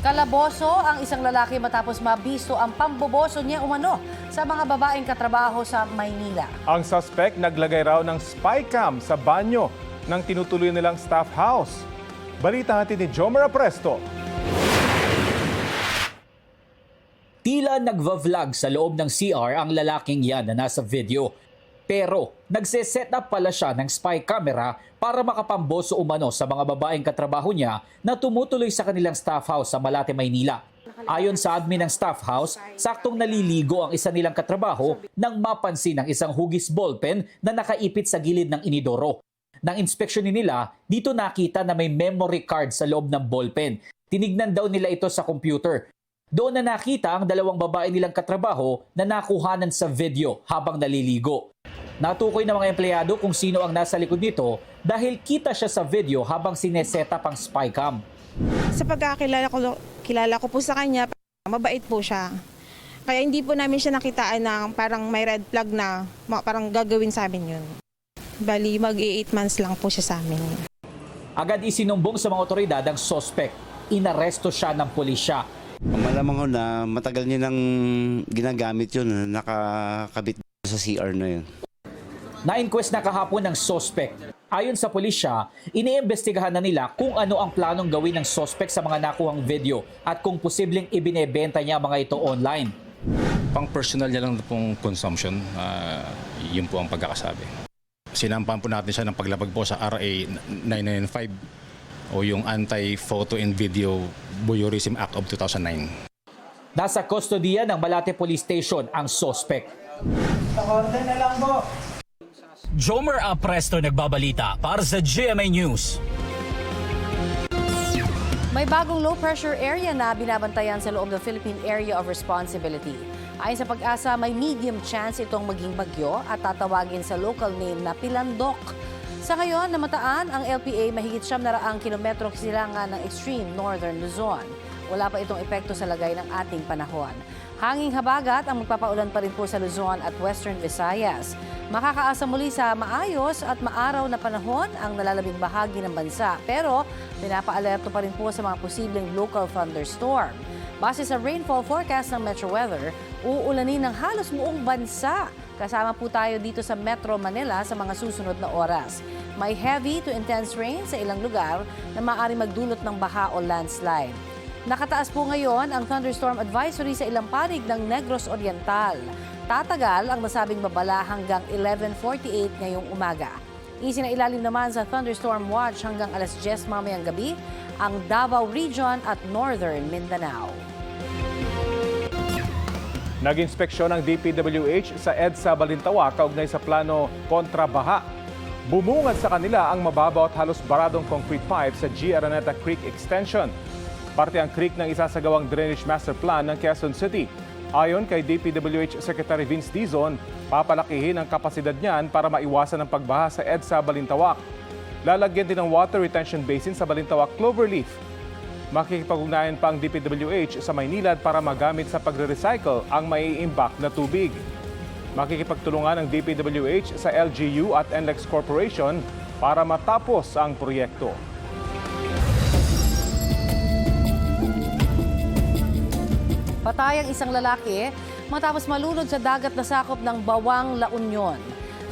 Kalaboso ang isang lalaki matapos mabisto ang pamboboso niya umano sa mga babaeng katrabaho sa Maynila. Ang suspect naglagay raw ng spy cam sa banyo ng tinutuloy nilang staff house. Balita natin ni Jomar Presto. Tila nagva-vlog sa loob ng CR ang lalaking yan na nasa video. Pero nagse-set up pala siya ng spy camera para makapamboso umano sa mga babaeng katrabaho niya na tumutuloy sa kanilang staff house sa Malate, Maynila. Ayon sa admin ng staff house, saktong naliligo ang isa nilang katrabaho nang mapansin ang isang hugis ballpen na nakaipit sa gilid ng inidoro. Nang inspeksyon nila, dito nakita na may memory card sa loob ng ballpen. Tinignan daw nila ito sa computer. Doon na nakita ang dalawang babae nilang katrabaho na nakuhanan sa video habang naliligo. Natukoy ng mga empleyado kung sino ang nasa likod nito dahil kita siya sa video habang sineset up ang spy cam. Sa kilala ko po sa kanya, mabait po siya. Kaya hindi po namin siya nakitaan na parang may red flag na parang gagawin sa amin yun. Bali, mag-8 months lang po siya sa amin. Agad isinumbong sa mga otoridad ang suspect. Inaresto siya ng pulisya. Malamang ko na matagal niya nang ginagamit yun, nakakabit sa CR na yun. Na-inquest na kahapon ng suspect. Ayon sa pulisya, iniimbestigahan na nila kung ano ang planong gawin ng suspect sa mga nakuhang video at kung posibleng ibinebenta niya mga ito online. Pang personal niya lang pong consumption, yun po ang pagkakasabi. Sinampahan po natin siya ng paglabag po sa RA 995 o yung Anti-Photo and Video Voyeurism Act of 2009. Nasa kustodiya ng Malate Police Station ang suspect. Jomer Apresto nagbabalita para sa GMA News. May bagong low pressure area na binabantayan sa loob ng Philippine Area of Responsibility. Ayon sa Pag-asa, may medium chance itong maging bagyo at tatawagin sa local name na Pilandok. Sa ngayon, namataan ang LPA mahigit 700 kilometro silangan ng extreme northern Luzon. Wala pa itong epekto sa lagay ng ating panahon. Hanging habagat ang magpapaulan pa rin po sa Luzon at Western Visayas. Makakaasa muli sa maayos at maaraw na panahon ang nalalabing bahagi ng bansa. Pero pinapaalerto pa rin po sa mga posibleng local thunderstorm. Base sa rainfall forecast ng Metro Weather, uulanin ng halos buong bansa. Kasama po tayo dito sa Metro Manila sa mga susunod na oras. May heavy to intense rain sa ilang lugar na maaari magdulot ng baha o landslide. Nakataas po ngayon ang thunderstorm advisory sa ilang panig ng Negros Oriental. Tatagal ang nasabing babala hanggang 11:48 ngayong umaga. Isinailalim naman sa thunderstorm watch hanggang alas 10 mamayang gabi ang Davao Region at Northern Mindanao. Nag-inspeksyon ng DPWH sa EDSA Balintawak kaugnay sa plano kontra baha. Bumungad sa kanila ang mababaw at halos baradong concrete pipe sa G. Araneta Creek Extension. Parte ang creek ng isasagawang drainage master plan ng Quezon City. Ayon kay DPWH Secretary Vince Dizon, papalakihin ang kapasidad niyan para maiwasan ang pagbaha sa EDSA Balintawak. Lalagyan din ng water retention basin sa Balintawak Cloverleaf. Makikipag-ugnayan pa ang DPWH sa Maynilad para magamit sa pagre-recycle ang maiimbak na tubig. Makikipagtulungan ng DPWH sa LGU at NLEX Corporation para matapos ang proyekto. Patay ang isang lalaki matapos malunod sa dagat na sakop ng Bawang, La Union.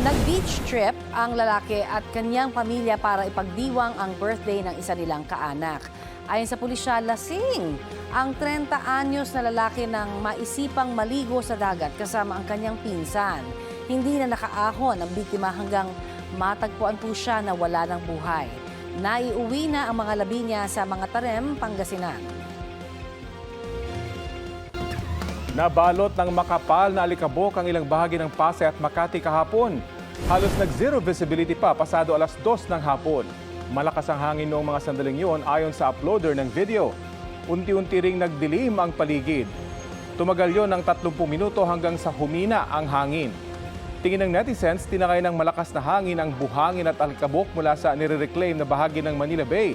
Nag-beach trip ang lalaki at kanyang pamilya para ipagdiwang ang birthday ng isa nilang kaanak. Ayon sa pulisya, lasing ang 30 anyos na lalaki nang maisipang maligo sa dagat kasama ang kanyang pinsan. Hindi na nakaahon ang biktima hanggang matagpuan po siya na wala ng buhay. Naiuwi na ang mga labi niya sa mga Tarem, Pangasinan. Nabalot ng makapal na alikabok ang ilang bahagi ng Pasay at Makati kahapon. Halos nag-zero visibility pa pasado alas 2 ng hapon. Malakas ang hangin noong mga sandaling yun ayon sa uploader ng video. Unti-unti ring nagdilim ang paligid. Tumagal yon ng 30 minuto hanggang sa humina ang hangin. Tingin ng netizens, tinakay ng malakas na hangin ang buhangin at alikabok mula sa nire-reclaim na bahagi ng Manila Bay.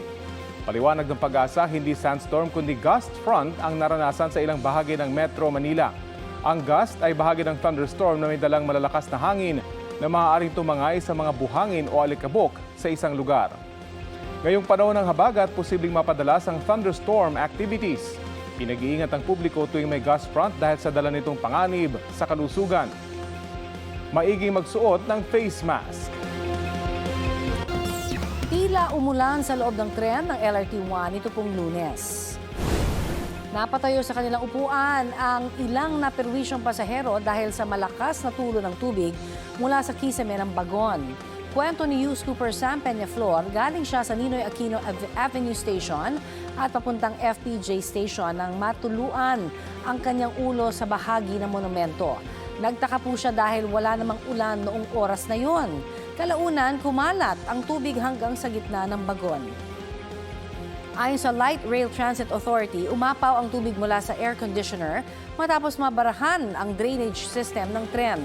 Paliwanag ng Pag-asa, hindi sandstorm kundi gust front ang naranasan sa ilang bahagi ng Metro Manila. Ang gust ay bahagi ng thunderstorm na may dalang malalakas na hangin na maaaring tumangay sa mga buhangin o alikabok sa isang lugar. Ngayong panahon ng habagat, posibleng mapadalas ang thunderstorm activities. Pinag-iingat ang publiko tuwing may gust front dahil sa dala nitong panganib sa kalusugan. Maiging magsuot ng face mask. Tila umulan sa loob ng tren ng LRT-1 ito pong Lunes. Napatayo sa kanilang upuan ang ilang naperwisyong pasahero dahil sa malakas na tulo ng tubig mula sa kisame ng bagon. Kwento ni Yus Cooper Sam Peñaflor, galing siya sa Ninoy Aquino Avenue Station at papuntang FPJ Station nang matuluan ang kanyang ulo sa bahagi ng monumento. Nagtaka po siya dahil wala namang ulan noong oras na yon. Kalaunan, kumalat ang tubig hanggang sa gitna ng bagon. Ayon sa Light Rail Transit Authority, umapaw ang tubig mula sa air conditioner matapos mabarahan ang drainage system ng tren.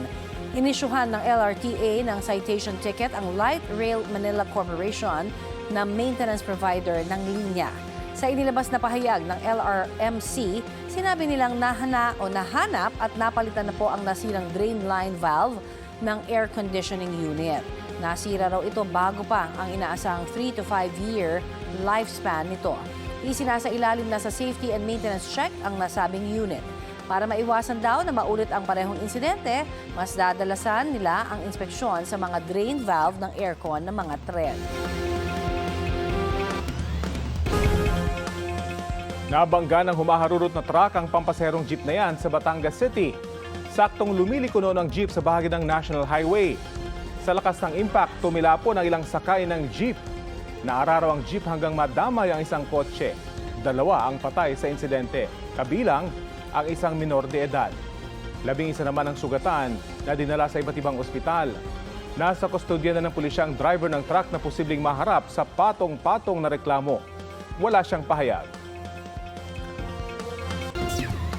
Inisyuhan ng LRTA ng citation ticket ang Light Rail Manila Corporation na maintenance provider ng linya. Sa inilabas na pahayag ng LRMC, sinabi nilang nahanap at napalitan na po ang nasirang drain line valve ng air conditioning unit. Nasira raw ito bago pa ang inaasahang 3 to 5 year lifespan nito. Isinasailalim na sa safety and maintenance check ang nasabing unit. Para maiwasan daw na maulit ang parehong insidente, mas dadalasan nila ang inspeksyon sa mga drain valve ng aircon ng mga tren. Nabangga ng humaharurot na truck ang pampaserong jeep na yan sa Batangas City. Saktong lumiliko noon ang jeep sa bahagi ng National Highway. Sa lakas ng impact, tumilapon ang ilang sakay ng jeep. Naararaw ang jeep hanggang madamay ang isang kotse. 2 ang patay sa insidente, kabilang ang isang minor de edad. 11 naman ang sugatan na dinala sa iba't ibang ospital. Nasa kustodya na ng pulisya ang driver ng truck na posibleng maharap sa patong-patong na reklamo. Wala siyang pahayag.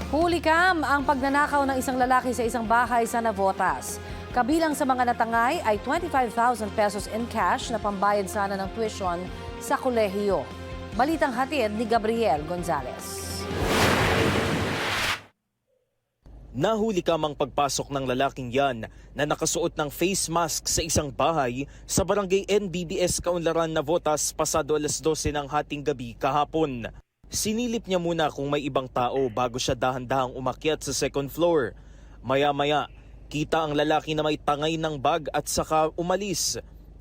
Hulikam ang pagnanakaw ng isang lalaki sa isang bahay sa Navotas. Kabilang sa mga natangay ay 25,000 pesos in cash na pambayad sana ng tuition sa kolehiyo. Balitang hatid ni Gabriel Gonzalez. Nahuli kamang pagpasok ng lalaking yan na nakasuot ng face mask sa isang bahay sa barangay NBBS Kaunlaran, Navotas pasado alas 12 ng hating gabi kahapon. Sinilip niya muna kung may ibang tao bago siya dahan-dahang umakyat sa second floor. Maya-maya, kita ang lalaki na may tangay ng bag at saka umalis.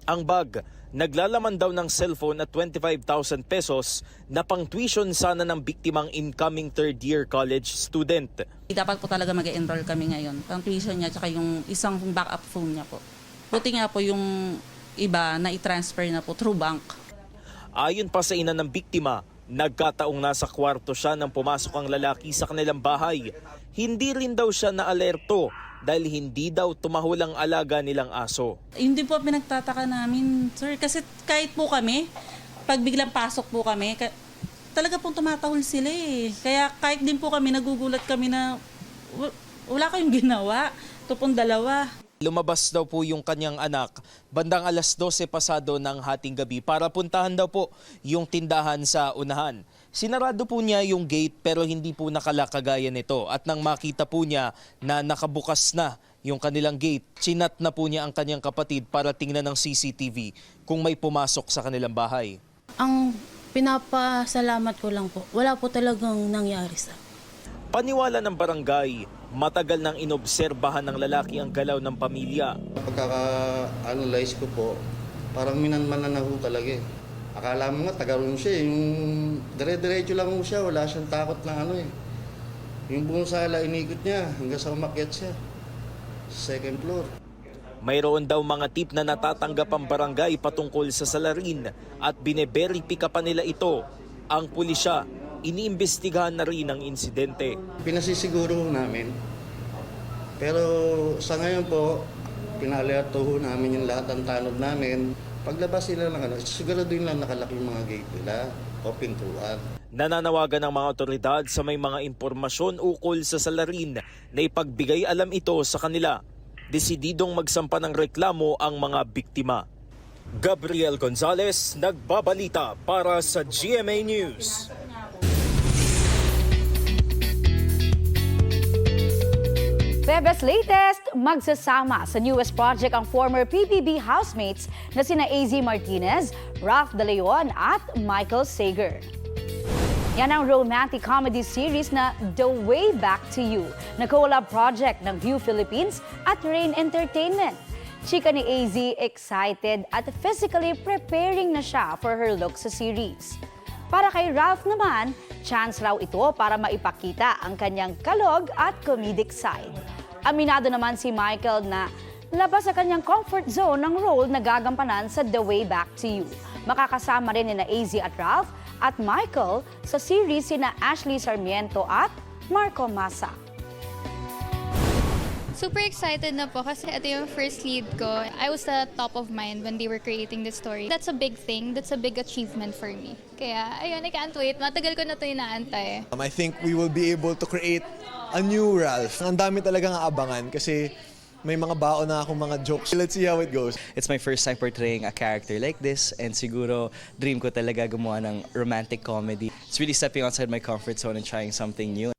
Ang bag, naglalaman daw ng cellphone at 25,000 pesos na pang-tuition sana ng biktimang incoming third-year college student. Dapat po talaga mag-enroll kami ngayon. Pang tuition niya at yung isang backup phone niya po. Buti nga po yung iba na i-transfer na po through bank. Ayon pa sa ina ng biktima, nagkataong nasa kwarto siya nang pumasok ang lalaki sa kanilang bahay. Hindi rin daw siya na-alerto dahil hindi daw tumahol ang alaga nilang aso. Hindi po pinagtataka namin, sir. Kasi kahit po kami, pag biglang pasok po kami, talaga pong tumatahol sila eh. Kaya kahit din po kami, nagugulat kami na wala kayong ginawa. Ito pong 2. Lumabas daw po yung kanyang anak bandang alas 12 pasado ng hating gabi para puntahan daw po yung tindahan sa unahan. Sinarado po niya yung gate pero hindi po nakalakagaya nito at nang makita po niya na nakabukas na yung kanilang gate, chinat na po niya ang kanyang kapatid para tingnan ng CCTV kung may pumasok sa kanilang bahay. Ang pinapasalamat ko lang po, wala po talagang nangyari sa Paniwala ng barangay, matagal nang inobserbahan ng lalaki ang galaw ng pamilya. Pagkaka-analyze ko po, parang minanman na ho talaga eh. Akala mo nga, taga-room siya. Yung dire-diretso lang ho siya, wala siyang takot ng ano eh. Yung buong sala, inikot niya hanggang sa umakyat siya. Second floor. Mayroon daw mga tip na natatanggap ang barangay patungkol sa salarin at bineberipika pa nila ito. Ang pulisya, iniimbestigahan na rin ang insidente. Pinasisiguro ho namin. Pero sa ngayon po, pinalerto ho namin yung lahat ng tanod namin. Paglabas sila ng siguraduhin lang nakalaki yung mga gate nila o pintuan. Nananawagan ng mga otoridad sa may mga impormasyon ukol sa salarin na ipagbigay alam ito sa kanila. Desididong magsampa ng reklamo ang mga biktima. Gabriel Gonzalez, nagbabalita para sa GMA News. Webes latest, magsasama sa newest project ang former PBB housemates na sina AZ Martinez, Ralph De Leon at Michael Sager. Yan ang romantic comedy series na The Way Back to You, na collab project ng View Philippines at Rain Entertainment. Chika ni AZ excited at physically preparing na siya for her look sa series. Para kay Ralph naman, chance raw ito para maipakita ang kanyang kalog at comedic side. Aminado naman si Michael na labas sa kanyang comfort zone ng role na gagampanan sa The Way Back to You. Makakasama rin nina AZ at Ralph at Michael sa series sina Ashley Sarmiento at Marco Massa. Super excited na po kasi ito yung first lead ko. I was the top of mind when they were creating the story. That's a big thing. That's a big achievement for me. Kaya, ayun, I can't wait. Matagal ko na ito inaantay. I think we will be able to create a new Ralph. Ang dami talagang aabangan kasi may mga baon na akong mga jokes. Let's see how it goes. It's my first time portraying a character like this and siguro dream ko talaga gumawa ng romantic comedy. It's really stepping outside my comfort zone and trying something new.